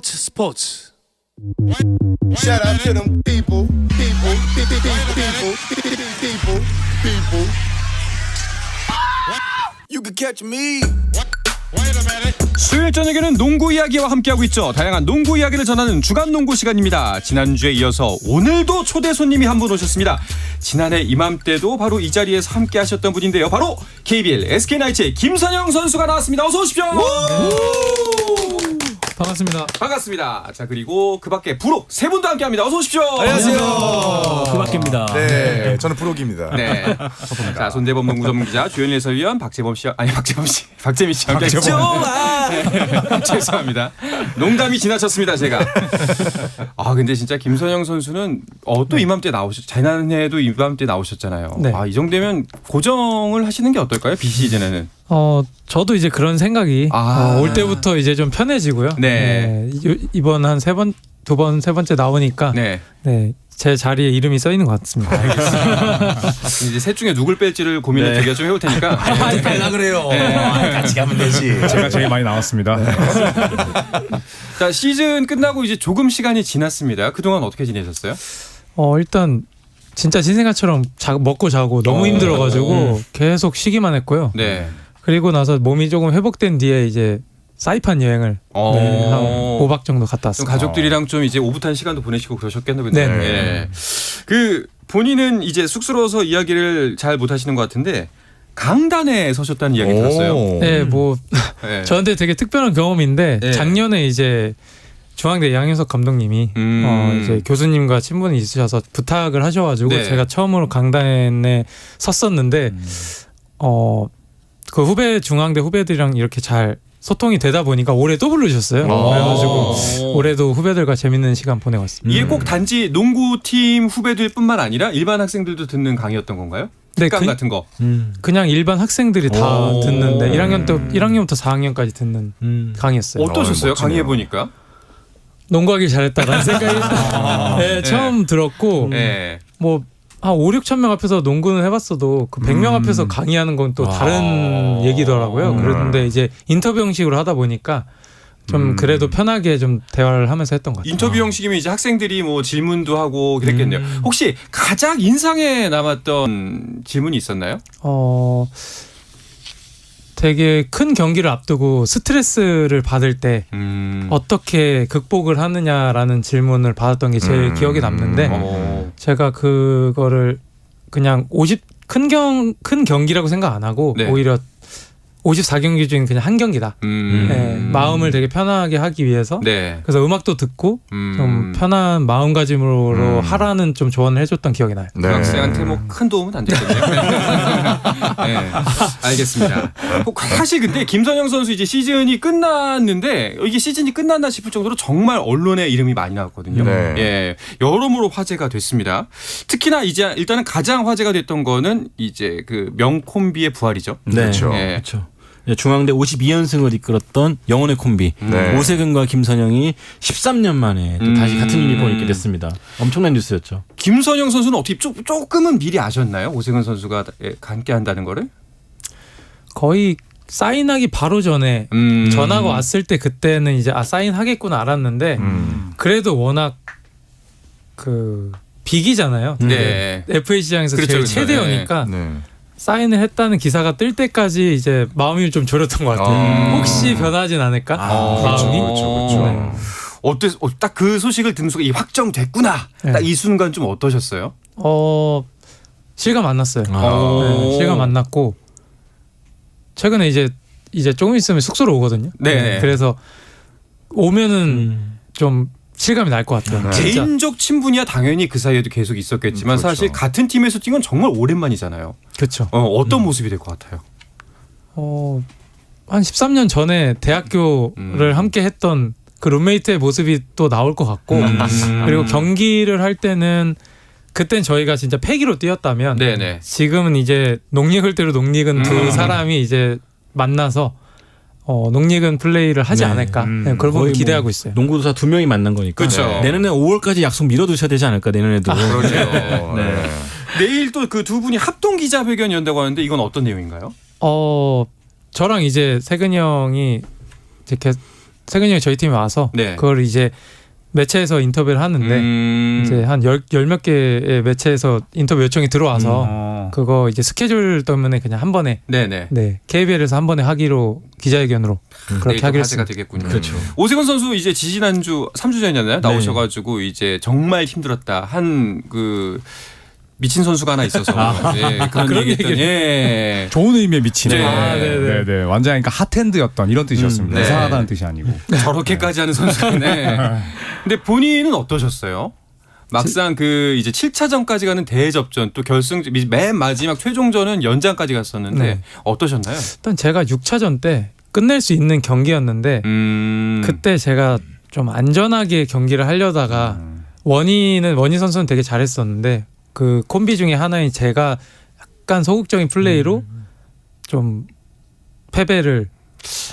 스포츠. Shout out to them people. You can catch me. 수요일 저녁에는 농구 이야기와 함께하고 있죠. 다양한 농구 이야기를 전하는 주간 농구 시간입니다. 지난주에 이어서 오늘도 초대 손님이 한 분 오셨습니다. 지난해 이맘때도 바로 이 자리에서 함께 하셨던 분인데요. 바로 KBL SK나이츠의 김선영 선수가 나왔습니다. 어서 오십시오. 반갑습니다. 반갑습니다. 자, 그리고 그 밖에 부록 세 분도 함께합니다. 어서 오십시오. 안녕하세요. 그 밖입니다. 네, 저는 프로기입니다. 네. 자, 손대범 농구 전문 기자 주현일 해설위원 박재민 씨 함께했죠. 죄송합니다. 농담이 지나쳤습니다, 제가. 아, 근데 진짜 김선영 선수는 또 이맘때 지난해에도 이맘때 나오셨잖아요. 네. 아, 이 정도면 고정을 하시는 게 어떨까요? 비시즌에는. 저도 이제 그런 생각이 올 때부터 이제 좀 편해지고요. 네. 이번 한 세 번째 나오니까 네. 제 자리에 이름이 써 있는 것 같습니다. 이제 셋 중에 누굴 뺄지를 고민을 저희가 좀 해올 테니까. 나 그래요. 같이 가면 되지. 제가 제일 많이 나왔습니다. 자, 시즌 끝나고 이제 조금 시간이 지났습니다. 그동안 어떻게 지내셨어요? 일단 진짜 신생아처럼 먹고 자고 너무 힘들어가지고 계속 쉬기만 했고요. 네. 그리고 나서 몸이 조금 회복된 뒤에 이제 사이판 여행을 한 5박 정도 갔다 좀 왔습니다. 가족들이랑 좀 이제 오붓한 시간도 보내시고 그러셨겠네요. 근데. 네. 네. 그 본인은 이제 쑥스러워서 이야기를 잘 못하시는 것 같은데 강단에 서셨다는 이야기 들었어요. 네, 네. 저한테 되게 특별한 경험인데 네. 작년에 이제 중앙대 양현석 감독님이 이제 교수님과 친분이 있으셔서 부탁을 하셔가지고 네. 제가 처음으로 강단에 섰었는데 그 중앙대 후배들이랑 이렇게 잘 소통이 되다 보니까 올해 또 부르셨어요. 그래가지고 올해도 후배들과 재밌는 시간 보내고 왔습니다. 이게 꼭 단지 농구팀 후배들뿐만 아니라 일반 학생들도 듣는 강의였던 건가요? 네, 특강 같은 거. 그냥 일반 학생들이 다 듣는데 1학년부터 4학년까지 듣는 강의였어요. 어떠셨어요? 강의해 보니까? 농구하길 잘했다라는 생각이 처음 들었고 네. 한 5, 6천 명 앞에서 농구는 해봤어도 그 100명 앞에서 강의하는 건 또 다른 얘기더라고요. 그런데 이제 인터뷰 형식으로 하다 보니까 좀 그래도 편하게 좀 대화를 하면서 했던 것 같아요. 인터뷰 형식이면 이제 학생들이 뭐 질문도 하고 그랬겠네요. 혹시 가장 인상에 남았던 질문이 있었나요? 되게 큰 경기를 앞두고 스트레스를 받을 때 어떻게 극복을 하느냐라는 질문을 받았던 게 제일 기억에 남는데 제가 그거를 그냥 큰 경기라고 생각 안 하고 네. 오히려 54경기 중에 그냥 한 경기다. 마음을 되게 편하게 하기 위해서 네. 그래서 음악도 듣고 좀 편한 마음가짐으로 하라는 좀 조언을 해줬던 기억이 나요. 그 학생한테 뭐 큰 도움은 안 됐겠네요. 네, 알겠습니다. 사실 근데 김선영 선수 이제 시즌이 끝났는데 이게 시즌이 끝났나 싶을 정도로 정말 언론에 이름이 많이 나왔거든요. 네. 예, 여러모로 화제가 됐습니다. 특히나 이제 일단은 가장 화제가 됐던 거는 이제 그 명콤비의 부활이죠. 네. 그렇죠. 예. 그렇죠. 중앙대 52연승을 이끌었던 영혼의 콤비 네. 오세근과 김선영이 13년 만에 또 다시 같은 유니폼을 입게 됐습니다. 엄청난 뉴스였죠. 김선영 선수는 어떻게 조금은 미리 아셨나요? 오세근 선수가 함께 한다는 거를? 거의 사인하기 바로 전에 전화가 왔을 때 그때는 이제 사인하겠구나 알았는데 그래도 워낙 그 빅이잖아요. 네. FA 시장에서 그렇죠, 제일 그렇죠. 최대여니까 네. 사인을 했다는 기사가 뜰 때까지 이제 마음이 좀 졸였던 것 같아요. 혹시 변하진 않을까? 마음이. 그렇죠. 딱 그 소식을 듣는 순간 이 확정됐구나. 네. 딱 이 순간 좀 어떠셨어요? 실감 안 났어요. 네, 실감 안 났고 최근에 이제 조금 있으면 숙소로 오거든요. 네. 그래서 오면은 좀 실감이 날 것 같아요. 진짜. 개인적 친분이야 당연히 그 사이에도 계속 있었겠지만 그렇죠. 사실 같은 팀에서 뛴 건 정말 오랜만이잖아요. 그렇죠. 어떤 모습이 될 것 같아요? 한 13년 전에 대학교를 함께 했던 그 룸메이트의 모습이 또 나올 것 같고 그리고 경기를 할 때는 그땐 저희가 진짜 패기로 뛰었다면 네네. 지금은 이제 농익을 대로 농익은 두 사람이 이제 만나서 농익은 플레이를 하지 않을까 그걸 보면 거의 기대하고 있어요. 농구도사 2명이 만난 거니까 그렇죠. 내년에 5월까지 약속 미뤄두셔야 되지 않을까 내년에도. 그렇죠. 네. 내일 또 그 두 분이 합동 기자회견이 연다고 하는데 이건 어떤 내용인가요? 저랑 이제 세근이 형이 이렇게 세근이 형이 저희 팀에 와서 네. 그걸 이제 매체에서 인터뷰를 하는데 이제 한 열 몇 개의 매체에서 인터뷰 요청이 들어와서 그거 이제 스케줄 때문에 그냥 한 번에 네네. 네 KBL에서 한 번에 하기로 기자회견으로 그렇게 내일 또 하기로 화제가 했습니다. 되겠군요. 그렇죠. 오세근 선수 이제 지지난주 3주 전이었나요? 네. 나오셔가지고 이제 정말 힘들었다 한 그 미친 선수가 하나 있어서 예, 그런 얘기 했더니 예. 좋은 의미의 미친. 네. 네네. 네. 완전 그러니까 핫핸드였던 이런 뜻이었습니다. 네. 이상하다는 뜻이 아니고. 저렇게까지 하는 선수네. 근데 본인은 어떠셨어요? 막상 그 이제 7차전까지 가는 대접전 또 결승 맨 마지막 최종전은 연장까지 갔었는데 네. 어떠셨나요? 일단 제가 6차전 때 끝낼 수 있는 경기였는데 그때 제가 좀 안전하게 경기를 하려다가 원희 선수는 되게 잘했었는데 그 콤비 중에 하나인 제가 약간 소극적인 플레이로 좀 패배를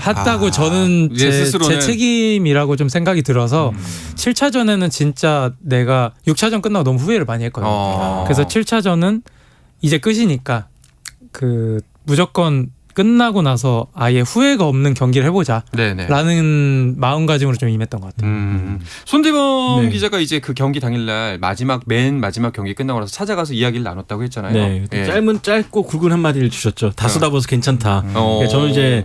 했다고 저는 이제 제 스스로는. 책임이라고 좀 생각이 들어서 7차전에는 진짜 내가 6차전 끝나고 너무 후회를 많이 했거든요. 그래서 7차전은 이제 끝이니까 그 무조건 끝나고 나서 아예 후회가 없는 경기를 해보자 네네. 라는 마음가짐으로 좀 임했던 것 같아요. 손대범 네. 기자가 이제 그 경기 당일날 맨 마지막 경기 끝나고 나서 찾아가서 이야기를 나눴다고 했잖아요. 네, 예. 짧고 굵은 한마디를 주셨죠. 다 쏟아부어서 괜찮다. 어. 저는 이제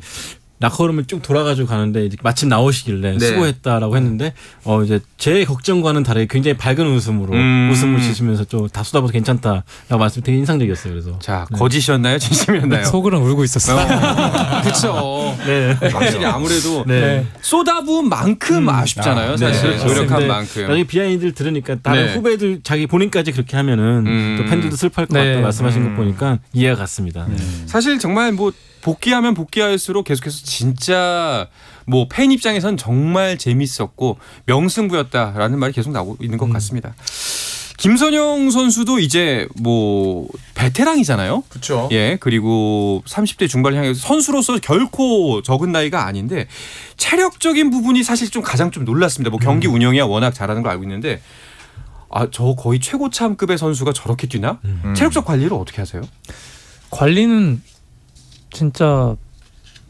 라커룸을 쭉 돌아가지고 가는데 이제 마침 나오시길래 네. 수고했다라고 했는데 이제 제 걱정과는 다르게 굉장히 밝은 웃음으로 웃음을 지시면서 좀 다 쏟아부어서 괜찮다라고 말씀 되게 인상적이었어요. 그래서 자, 거짓이었나요? 진심이었나요? 속으로 울고 있었어요. 그렇죠. 네. 확실히 아무래도 네. 쏟아부은 만큼 아쉽잖아요. 네. 사실 네. 노력한 네. 만큼. 나중에 비하인드를 들으니까 다른 네. 후배들 자기 본인까지 그렇게 하면은 또 팬들도 슬퍼할 것 네. 같다 말씀하신 거 보니까 이해가 갔습니다. 사실 정말 뭐 복귀하면 복귀할수록 계속해서 진짜 뭐 팬 입장에선 정말 재밌었고 명승부였다라는 말이 계속 나오고 있는 것 같습니다. 김선영 선수도 이제 뭐 베테랑이잖아요. 그렇죠. 예, 그리고 30대 중반을 향해서 선수로서 결코 적은 나이가 아닌데 체력적인 부분이 사실 좀 가장 좀 놀랐습니다. 뭐 경기 운영이야 워낙 잘하는 걸 알고 있는데 저 거의 최고참급의 선수가 저렇게 뛰나? 체력적 관리를 어떻게 하세요? 관리는 진짜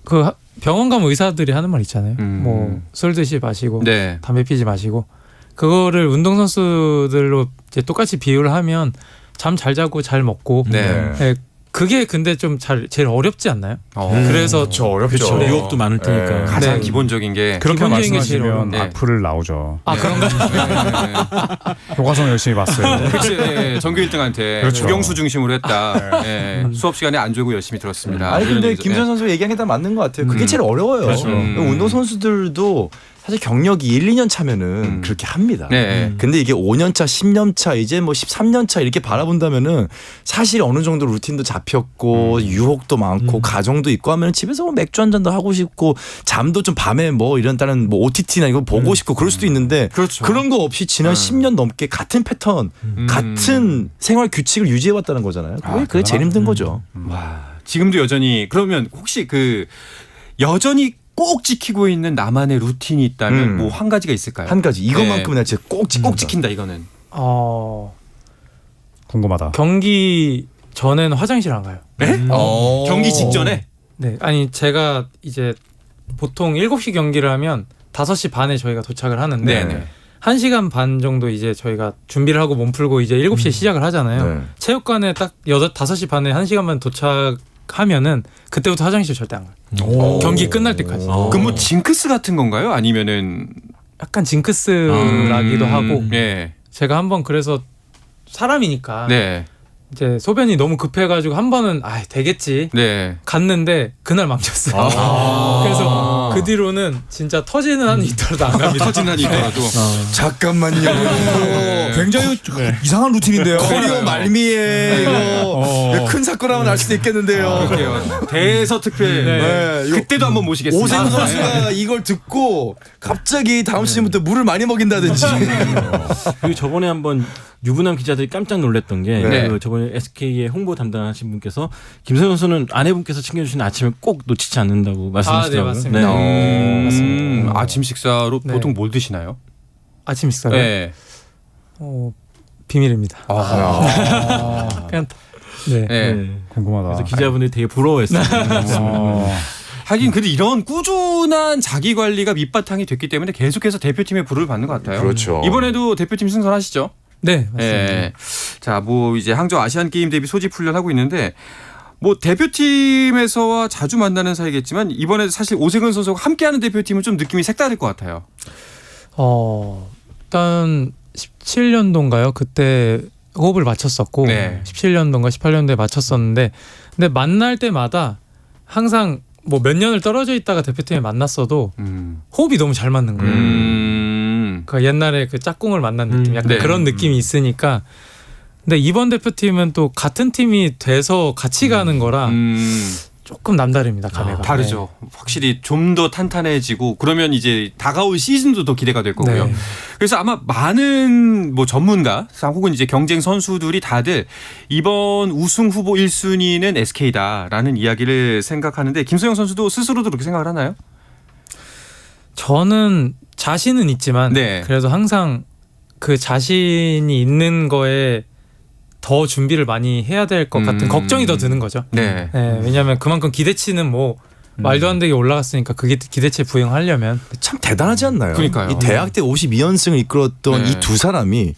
그 병원 가면 의사들이 하는 말 있잖아요. 뭐 술 드시 마시고 네. 담배 피지 마시고 그거를 운동선수들로 이제 똑같이 비유를 하면 잠 잘 자고 잘 먹고 네. 네, 그게 근데 좀 제일 어렵지 않나요? 그래서 저 어렵죠. 그렇죠. 유혹도 많을 테니까. 네. 가장 네. 기본적인 게 그렇게 기본적인 게 제일 말씀하시면 어려운데. 악플을 나오죠. 아 그런가? 교과서 열심히 봤어요. 그치, 예, 전교 1등한테 그렇죠. 주경수 중심으로 했다. 예, 수업 시간에 안 졸고 열심히 들었습니다. 아니 근데 이런 얘기죠. 김선 선수 얘기한 게 다 맞는 것 같아요. 그게 제일 어려워요. 그렇죠. 운동 선수들도 사실 경력이 1, 2년 차면은 그렇게 합니다. 네. 근데 이게 5년 차, 10년 차, 이제 뭐 13년 차 이렇게 바라본다면은 사실 어느 정도 루틴도 잡혔고 유혹도 많고 가정도 있고 하면 집에서 뭐 맥주 한 잔도 하고 싶고 잠도 좀 밤에 뭐 이런 다른 뭐 OTT나 이거 보고 싶고 그럴 수도 있는데 그렇죠. 그런 거 없이 지난 10년 넘게 같은 패턴, 같은 생활 규칙을 유지해 왔다는 거잖아요. 그게 제일 힘든 거죠. 와, 지금도 여전히 그러면 혹시 그 여전히 꼭 지키고 있는 나만의 루틴이 있다면 뭐 한 가지가 있을까요? 한 가지 이것만큼은 내가 진짜 꼭 지킨다. 꼭 지킨다 이거는. 궁금하다. 경기 전에는 화장실 안 가요. 네? 경기 직전에? 네, 아니 제가 이제 보통 7시 경기를 하면 5시 반에 저희가 도착을 하는데 네네. 1시간 반 정도 이제 저희가 준비를 하고 몸 풀고 이제 7시에 시작을 하잖아요. 네. 체육관에 딱 5시 반에 1시간 반 도착하면은 그때부터 화장실 절대 안 가요. 경기 끝날 때까지. 그럼 뭐 징크스 같은 건가요? 아니면은 약간 징크스라기도 하고 예. 제가 한번 그래서 사람이니까 네. 이제 소변이 너무 급해가지고 한 번은 되겠지 네. 갔는데 그날 망쳤어요. 그래서 그 뒤로는 진짜 터지는 한 이터라도 안 갑니다. 터진 한이 있더라도. 잠깐만요. 굉장히 이상한 루틴인데요. 커리어 말미에 이거 큰 사건 하나 날 수도 있겠는데요. 그럴게요. 대서특필. 네, 이거 그때도 한번 모시겠습니다. 오세훈 선수가 이걸 듣고 갑자기 다음 시즌부터 물을 많이 먹인다든지. 그리고 저번에 한번 유부남 기자들이 깜짝 놀랐던 게 네. 그 저번에 SK의 홍보 담당하신 분께서 김선 선수는 아내분께서 챙겨주신 아침을 꼭 놓치지 않는다고 말씀하시더라고요. 맞습니다. 맞습니다. 아침 식사로 네. 보통 뭘 드시나요? 아침 식사요? 네. 비밀입니다. 그냥 네. 네. 네. 궁금하다. 그래서 기자분들이 되게 부러워했어요. 하긴 근데 이런 꾸준한 자기 관리가 밑바탕이 됐기 때문에 계속해서 대표팀의 부름을 받는 것 같아요. 그렇죠. 이번에도 대표팀 승선하시죠? 네, 맞습니다. 예. 자, 뭐 이제 항저우 아시안 게임 대비 소집 훈련하고 있는데 뭐 대표팀에서와 자주 만나는 사이겠지만 이번에 사실 오세근 선수가 함께하는 대표팀은 좀 느낌이 색다를 것 같아요. 일단 17년도인가요? 그때 호흡을 맞췄었고 네. 17년도인가 18년도에 맞췄었는데 근데 만날 때마다 항상 뭐 몇 년을 떨어져 있다가 대표팀에 만났어도 호흡이 너무 잘 맞는 거예요. 그 옛날에 그 짝꿍을 만난 느낌 약간 네. 그런 느낌이 있으니까 근데 이번 대표팀은 또 같은 팀이 돼서 같이 가는 거라 조금 남다릅니다. 감회가. 다르죠. 확실히 좀 더 탄탄해지고 그러면 이제 다가올 시즌도 더 기대가 될 거고요. 네. 그래서 아마 많은 뭐 전문가 혹은 이제 경쟁 선수들이 다들 이번 우승 후보 1순위는 SK다라는 이야기를 생각하는데 김소영 선수도 스스로도 그렇게 생각을 하나요? 저는 자신은 있지만 네. 그래도 항상 그 자신이 있는 거에 더 준비를 많이 해야 될 것 같은 걱정이 더 드는 거죠. 네. 네, 왜냐하면 그만큼 기대치는 뭐 말도 안 되게 올라갔으니까 그게 기대치에 부응하려면 참 대단하지 않나요? 그러니까요. 이 대학 때 52연승을 이끌었던 네. 이 두 사람이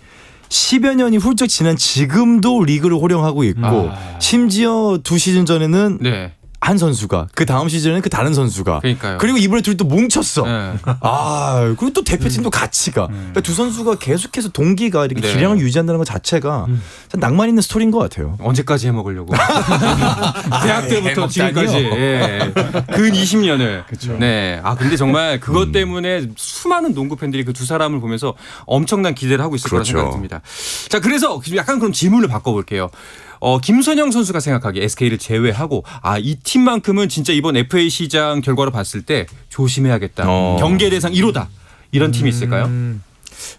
10여 년이 훌쩍 지난 지금도 리그를 호령하고 있고 심지어 2시즌 전에는 네. 한 선수가 그 다음 시즌에는 그 다른 선수가 그러니까요. 그리고 이번에 둘이 또 뭉쳤어. 네. 아 그리고 또 대표팀도 같이 가. 그러니까 두 선수가 계속해서 동기가 이렇게 네. 기량을 유지한다는 것 자체가 참 낭만 있는 스토리인 것 같아요. 언제까지 해먹으려고? 대학 때부터 지금까지 예. 근 20년을. 네. 아 근데 정말 그것 때문에 수많은 농구 팬들이 그 두 사람을 보면서 엄청난 기대를 하고 있을 거라 그렇죠. 생각이 듭니다. 자 그래서 약간 그럼 질문을 바꿔볼게요. 김선영 선수가 생각하기에 SK를 제외하고 이 팀만큼은 진짜 이번 FA 시장 결과로 봤을 때 조심해야겠다. 경계 대상 1호다. 이런 팀이 있을까요?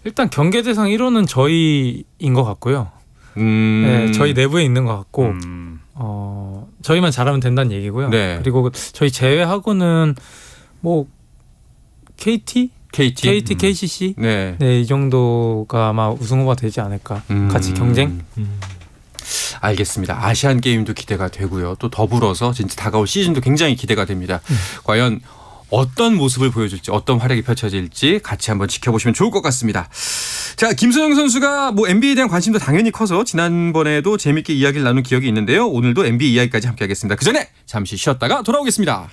일단 경계 대상 1호는 저희인 것 같고요. 네, 저희 내부에 있는 것 같고 저희만 잘하면 된다는 얘기고요. 네. 그리고 저희 제외하고는 뭐 KT, KCC 네. 네, 이 정도가 아마 우승 후보가 되지 않을까. 같이 경쟁. 알겠습니다. 아시안 게임도 기대가 되고요. 또 더불어서 진짜 다가올 시즌도 굉장히 기대가 됩니다. 과연 어떤 모습을 보여줄지 어떤 활약이 펼쳐질지 같이 한번 지켜보시면 좋을 것 같습니다. 자, 김소영 선수가 뭐 NBA에 대한 관심도 당연히 커서 지난번에도 재밌게 이야기를 나눈 기억이 있는데요. 오늘도 NBA 이야기까지 함께하겠습니다. 그 전에 잠시 쉬었다가 돌아오겠습니다.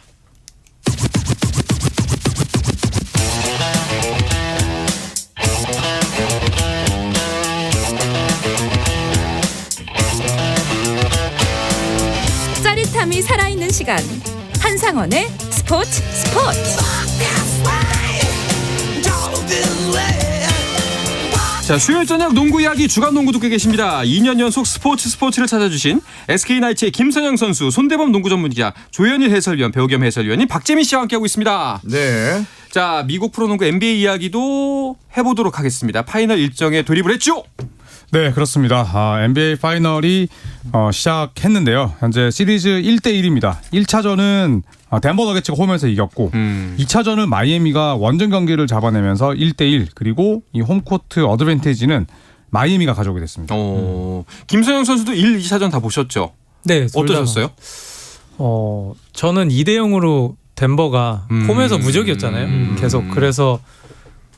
짜릿함이 살아있는 시간 한상원의 스포츠 자, 수요일 저녁 농구 이야기 주간 농구 듣고 계십니다. 2년 연속 스포츠를 찾아주신 SK나이츠의 김선영 선수, 손대범 농구 전문기자, 조현일 해설위원, 배우 겸 해설위원인 박재민 씨와 함께하고 있습니다. 네. 자, 미국 프로농구 NBA 이야기도 해보도록 하겠습니다. 파이널 일정에 돌입을 했죠. 네, 그렇습니다. NBA 파이널이 시작했는데요. 현재 시리즈 1대1입니다. 1차전은 덴버 너게츠가 홈에서 이겼고 2차전은 마이애미가 원정 경기를 잡아내면서 1대1 그리고 이 홈코트 어드밴티지는 마이애미가 가져오게 됐습니다. 김소영 선수도 1, 2차전 다 보셨죠? 네, 어떠셨어요? 저는 2대0으로 덴버가 홈에서 무적이었잖아요. 계속 그래서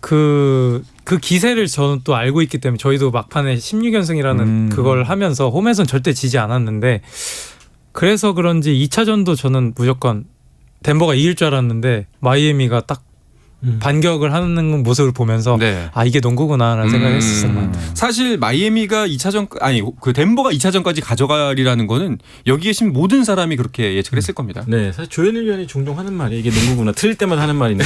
그 기세를 저는 또 알고 있기 때문에 저희도 막판에 16연승이라는 그걸 하면서 홈에서는 절대 지지 않았는데 그래서 그런지 2차전도 저는 무조건 덴버가 이길 줄 알았는데 마이애미가 딱 반격을 하는 모습을 보면서 네. 이게 농구구나라는 생각을 했었어요. 사실 마이애미가 2차전 그 덴버가 2차전까지 가져가리라는 거는 여기 계신 모든 사람이 그렇게 예측을 했을 겁니다. 네, 사실 조현일 위원이 종종 하는 말이 이게 농구구나 틀릴 때마다 하는 말인데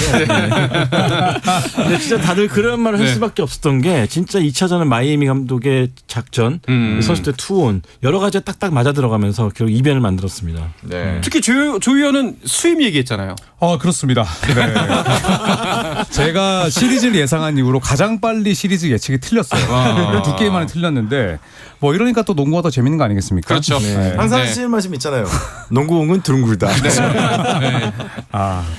근데 진짜 다들 그런 말을 할 수밖에 없었던 게 진짜 2차전은 마이애미 감독의 작전, 선수들 투혼 여러 가지가 딱딱 맞아 들어가면서 결국 이변을 만들었습니다. 네. 특히 조 의원은 수임 얘기했잖아요. 그렇습니다. 네. 제가 시리즈를 예상한 이후로 가장 빨리 시리즈 예측이 틀렸어요. 두 게임 만에 틀렸는데 뭐 이러니까 또 농구가 더 재밌는 거 아니겠습니까? 그렇죠. 네. 항상 네. 하시는 말씀 있잖아요. 농구공은 둥글다.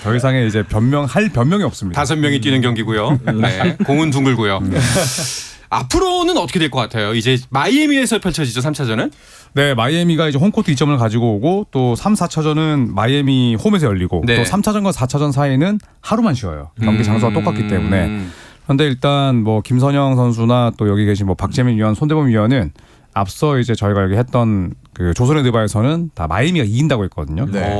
더 이상의 이제 변명이 없습니다. 5명이 뛰는 경기고요. 네, 공은 둥글고요. 앞으로는 어떻게 될 것 같아요? 이제 마이애미에서 펼쳐지죠 3차전은. 네, 마이애미가 이제 홈코트 2점을 가지고 오고 또 3, 4차전은 마이애미 홈에서 열리고 네. 또 3차전과 4차전 사이는 하루만 쉬어요. 경기 장소가 똑같기 때문에. 그런데 일단 뭐 김선영 선수나 또 여기 계신 뭐 박재민 위원, 손대범 위원은 앞서 이제 저희가 여기 했던 그 조선의 드바에서는 다 마이애미가 이긴다고 했거든요. 네.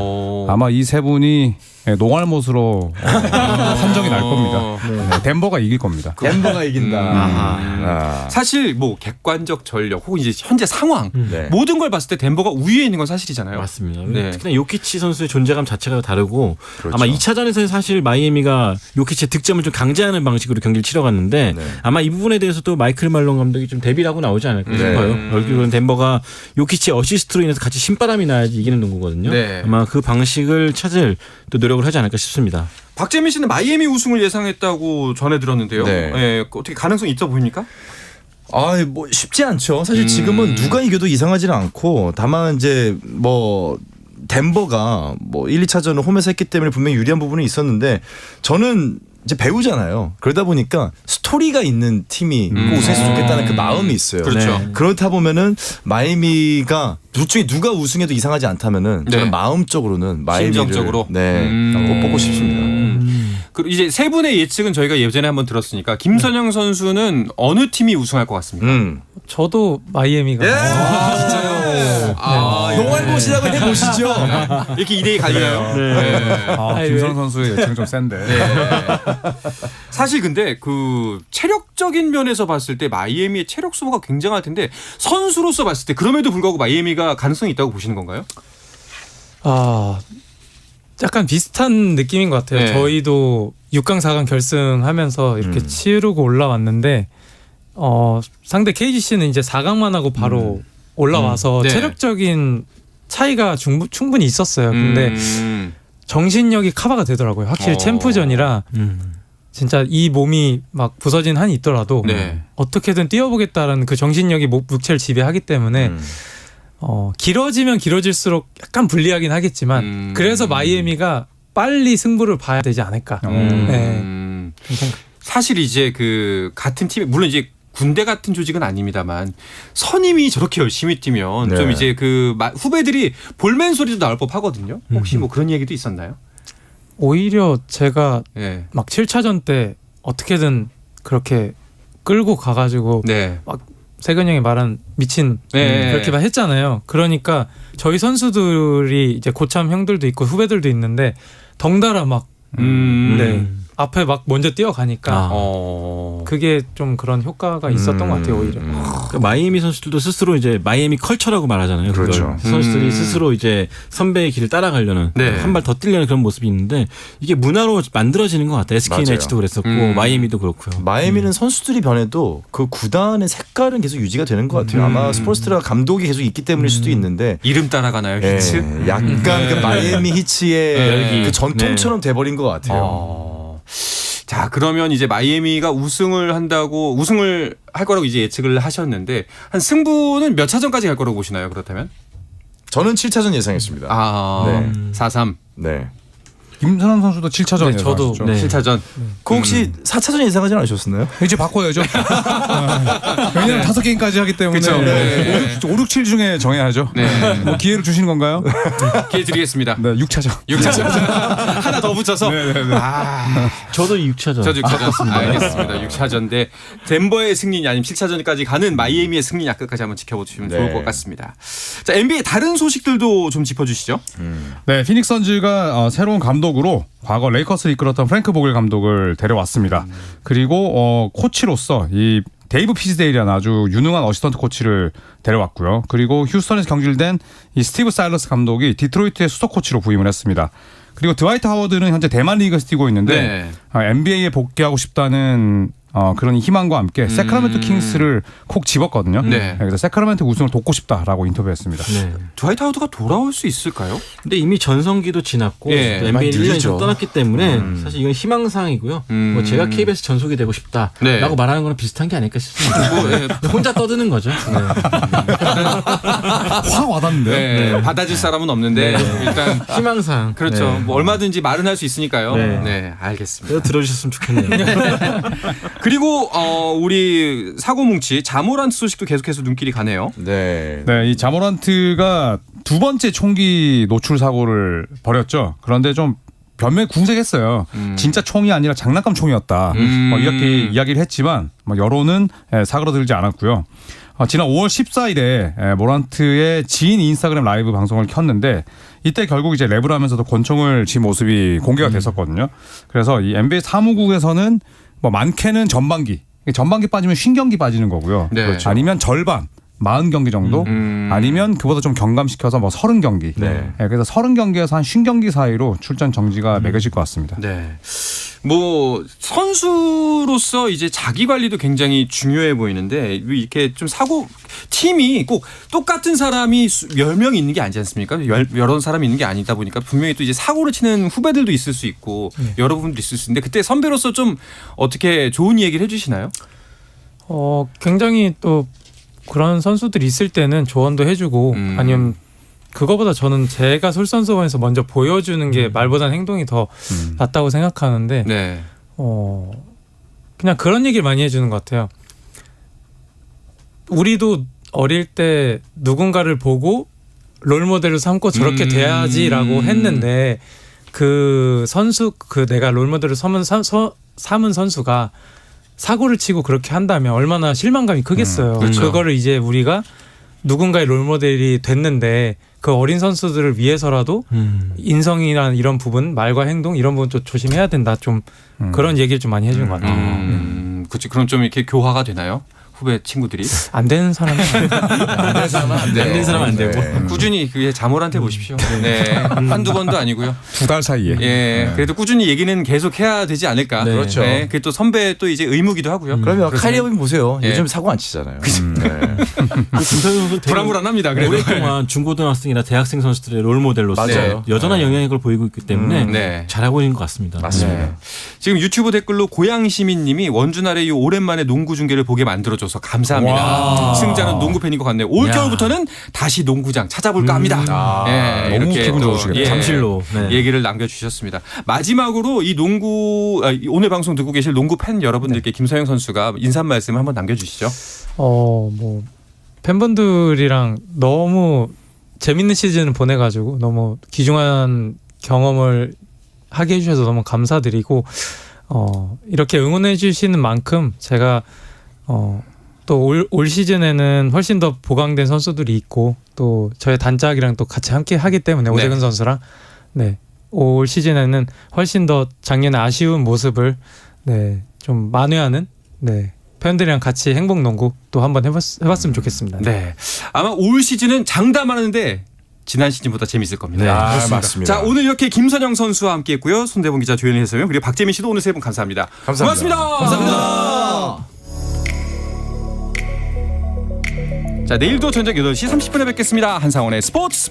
아마 이 세 분이 농알못으로 판정이 날 겁니다. 네, 덴버가 이길 겁니다. 덴버가 이긴다. 아. 사실 뭐 객관적 전력 혹은 이제 현재 상황 네. 모든 걸 봤을 때 덴버가 우위에 있는 건 사실이잖아요. 맞습니다. 네. 특히나 요키치 선수의 존재감 자체가 다르고 그렇죠. 아마 2차전에서는 사실 마이애미가 요키치의 득점을 좀 강제하는 방식으로 경기를 치러갔는데 네. 아마 이 부분에 대해서도 마이클 말론 감독이 좀 대비를 하고 나오지 않을까 네. 싶어요. 결국은 덴버가 요키치의 어시스트로 인해서 같이 신바람이 나야지 이기는 농구거든요. 네. 아마 그 방식을 찾을 또 노력을 하지 않을까 싶습니다. 박재민 씨는 마이애미 우승을 예상했다고 전해 들었는데요. 네. 예, 어떻게 가능성 있어 보입니까? 아, 뭐 쉽지 않죠. 사실 지금은 누가 이겨도 이상하지는 않고 다만 이제 뭐 덴버가 뭐 1, 2차전을 홈에서 했기 때문에 분명히 유리한 부분은 있었는데 저는 이제 배우잖아요. 그러다 보니까 스토리가 있는 팀이 꼭 우승했으면 좋겠다는 그 마음이 있어요. 그렇죠. 네. 그렇다 보면은 마이애미가 둘 중에 누가 우승해도 이상하지 않다면은 네. 저는 마음적으로는 마이애미를 심정적으로. 꼭 뽑고 싶습니다. 그리고 이제 세 분의 예측은 저희가 예전에 한번 들었으니까 김선영 선수는 어느 팀이 우승할 것 같습니까? 저도 마이애미가 농알못이라고 해보시죠. 이렇게 2대2 갈려요. 아, 아니, 김선영 선수의 예측은 좀 센데. 사실 근데 그 체력적인 면에서 봤을 때 마이애미의 체력 소모가 굉장할 텐데 선수로서 봤을 때 그럼에도 불구하고 마이애미가 가능성이 있다고 보시는 건가요? 아 약간 비슷한 느낌인 것 같아요. 네. 저희도 6강, 4강 결승하면서 이렇게 치르고 올라왔는데 상대 KGC는 이제 4강만 하고 바로 올라와서 네. 체력적인 차이가 충분히 있었어요. 근데 정신력이 커버가 되더라고요. 확실히 챔프전이라 진짜 이 몸이 막 부서진 한이 있더라도 네. 어떻게든 뛰어보겠다라는 그 정신력이 육체를 지배하기 때문에 길어지면 길어질수록 약간 불리하긴 하겠지만 그래서 마이애미가 빨리 승부를 봐야 되지 않을까. 네. 사실 이제 그 같은 팀 물론 이제 군대 같은 조직은 아닙니다만 선임이 저렇게 열심히 뛰면 네. 좀 이제 그 후배들이 볼멘 소리도 나올 법하거든요. 혹시 뭐 그런 얘기도 있었나요? 오히려 제가 네. 막 7차전 때 어떻게든 그렇게 끌고 가가지고 네. 막 세근 형이 말한 미친 네. 그렇게만 했잖아요. 그러니까 저희 선수들이 이제 고참 형들도 있고 후배들도 있는데 덩달아 막 네, 앞에 막 먼저 뛰어가니까 그게 좀 그런 효과가 있었던 것 같아요. 오히려. 그러니까 마이애미 선수들도 스스로 이제 마이애미 컬처라고 말하잖아요. 그걸. 그렇죠. 선수들이 스스로 이제 선배의 길을 따라가려는 네. 한 발 더 뛰려는 그런 모습이 있는데 이게 문화로 만들어지는 것 같아요. SK 맞아요. 네츠도 그랬었고 마이애미도 그렇고요. 마이애미는 선수들이 변해도 그 구단의 색깔은 계속 유지가 되는 것 같아요. 아마 스포츠트라 감독이 계속 있기 때문일 수도 있는데 이름 따라가나요, 예, 히츠? 약간 그 마이애미 히츠의 열기. 그 전통처럼 돼버린 것 같아요. 자, 그러면 이제 마이애미가 우승을 할 거라고 이제 예측을 하셨는데 한 승부는 몇 차전까지 갈 거라고 보시나요? 그렇다면? 저는 7차전 예상했습니다. 네. 4-3. 네. 김선영 선수도 7차전 네, 저도. 예상하셨죠. 네. 7차전. 그 혹시 4차전 예상하지 않으셨나요? 이제 바꿔야죠. 왜냐면 5게임까지 하기 때문에 그쵸. 네. 5, 6, 7 중에 정해야죠. 네. 뭐 기회를 주시는 건가요? 기회 드리겠습니다. 네, 6차전. 6차전. 하나 더 붙여서. 저도 6차전. 저도 6차전. 알겠습니다. 6차전 대 덴버의 승리냐 아니면 7차전까지 가는 마이애미의 승리냐 끝까지 한번 지켜보시면 네. 좋을 것 같습니다. 자, NBA 다른 소식들도 좀 짚어주시죠. 네, 피닉스 선즈가 새로운 감독으로 과거 레이커스를 이끌었던 프랭크 보글 감독을 데려왔습니다. 그리고 코치로서 이 데이브 피즈데일이라는 아주 유능한 어시스턴트 코치를 데려왔고요. 그리고 휴스턴에서 경질된 이 스티브 사일러스 감독이 디트로이트의 수석 코치로 부임을 했습니다. 그리고 드와이트 하워드는 현재 대만 리그에서 뛰고 있는데 NBA에 복귀하고 싶다는 그런 희망과 함께 세크라멘토 킹스를 콕 집었거든요. 네. 그래서 세크라멘토 우승을 돕고 싶다라고 인터뷰했습니다. 네. 드와이트 하워드가 돌아올 수 있을까요? 근데 이미 전성기도 지났고 예. 또 NBA 많이 1년 늘리죠. 이상 떠났기 때문에 사실 이건 희망사항이고요. 뭐 제가 KBS 전속이 되고 싶다라고 네. 말하는 거랑 비슷한 게 아닐까 싶습니다. 뭐, 예. 혼자 떠드는 거죠. 확 와닿는데요. 네. 받아줄 사람은 없는데 일단 희망사항. 그렇죠. 뭐 얼마든지 말은 할 수 있으니까요. 네. 네, 알겠습니다. 그래도 들어주셨으면 좋겠네요. 그리고 우리 사고뭉치 자모란트 소식도 계속해서 눈길이 가네요. 네. 네, 이 자모란트가 두 번째 총기 노출 사고를 벌였죠. 그런데 좀 변명이 궁색했어요. 진짜 총이 아니라 장난감 총이었다. 뭐 이렇게 이야기를 했지만 뭐 여론은 사그러들지 않았고요. 지난 5월 14일에 모란트의 지인 인스타그램 라이브 방송을 켰는데 이때 결국 이제 랩을 하면서도 권총을 쥔 모습이 공개가 됐었거든요. 그래서 이 NBA 사무국에서는 뭐 많게는 전반기 빠지면 50경기 빠지는 거고요. 네. 그렇죠. 아니면 절반 40경기 정도 아니면 그보다 좀 경감시켜서 뭐 30경기. 네. 그래서 30경기에서 한 50경기 사이로 출전 정지가 매겨질 것 같습니다. 네. 뭐 선수로서 이제 자기 관리도 굉장히 중요해 보이는데 이렇게 좀 사고 팀이 꼭 똑같은 사람이 몇 명 있는 게 아니지 않습니까? 여러 사람이 있는 게 아니다 보니까 분명히 또 이제 사고를 치는 후배들도 있을 수 있고 여러 분들도 있을 수 있는데 그때 선배로서 좀 어떻게 좋은 얘기를 해주시나요? 굉장히 또 그런 선수들이 있을 때는 조언도 해주고 아니면 그거보다 저는 제가 솔선수범해서 먼저 보여주는 게 말보다는 행동이 더 낫다고 생각하는데 네. 그냥 그런 얘기를 많이 해주는 것 같아요. 우리도 어릴 때 누군가를 보고 롤모델을 삼고 저렇게 돼야지라고 했는데 그 내가 롤모델을 삼은 선수가 사고를 치고 그렇게 한다면 얼마나 실망감이 크겠어요. 그렇죠. 그거를 이제 우리가 누군가의 롤모델이 됐는데 그 어린 선수들을 위해서라도 인성이나 이런 부분, 말과 행동 이런 부분 좀 조심해야 된다. 좀 그런 얘기를 좀 많이 해준 것 같아요. 그렇지. 그럼 좀 이렇게 교화가 되나요? 후배 친구들이 안 되는 사람은 안 되는 사람은 안 돼요. 안 되는 사람은 안 되고. 꾸준히 그게 자모란테 보십시오. 네. 한두 번도 아니고요. 2달 사이에. 예. 그래도 꾸준히 얘기는 계속 해야 되지 않을까. 네. 그렇죠. 네. 그게 또 선배 또 이제 의무기도 하고요. 그러면 카이리 어빙 보세요. 예. 요즘 사고 안 치잖아요. 네. 김선영 선수 불안불안합니다. 그래도. 오랫동안 중고등학생이나 대학생 선수들의 롤모델로서 맞아요. 여전한 영향력을 보이고 있기 때문에 네. 잘하고 있는 것 같습니다. 맞습니다. 네. 지금 유튜브 댓글로 고양시민님이 원준아의 이 오랜만에 농구 중계를 보게 만들어줘서 감사합니다. 승자는 농구 팬인 것 같네요. 올 겨울부터는 다시 농구장 찾아볼까 합니다. 예, 너무 이렇게 기분 또, 좋으시겠다. 예, 잠실로. 네. 얘기를 남겨주셨습니다. 마지막으로 이 오늘 방송 듣고 계실 농구 팬 여러분들께 김서영 선수가 인사 말씀 한번 남겨주시죠. 뭐 팬분들이랑 너무 재밌는 시즌을 보내가지고 너무 귀중한 경험을 하게 해주셔서 너무 감사드리고 이렇게 응원해 주시는 만큼 제가 또 올 시즌에는 훨씬 더 보강된 선수들이 있고 또 저의 단짝이랑 또 같이 함께 하기 때문에 오재근 선수랑 올 시즌에는 훨씬 더 작년에 아쉬운 모습을 좀 만회하는 팬들이랑 같이 행복농구 또 한번 해봤으면 좋겠습니다. 네, 아마 올 시즌은 장담하는데 지난 시즌보다 재밌을 겁니다. 네, 맞습니다. 자, 오늘 이렇게 김선영 선수와 함께했고요. 손대범 기자, 조현일 해설위원 그리고 박재민 씨도 오늘 세 분 감사합니다. 감사합니다. 고맙습니다. 자, 내일도 저녁 8시 30분에 뵙겠습니다. 한상원의 스포츠.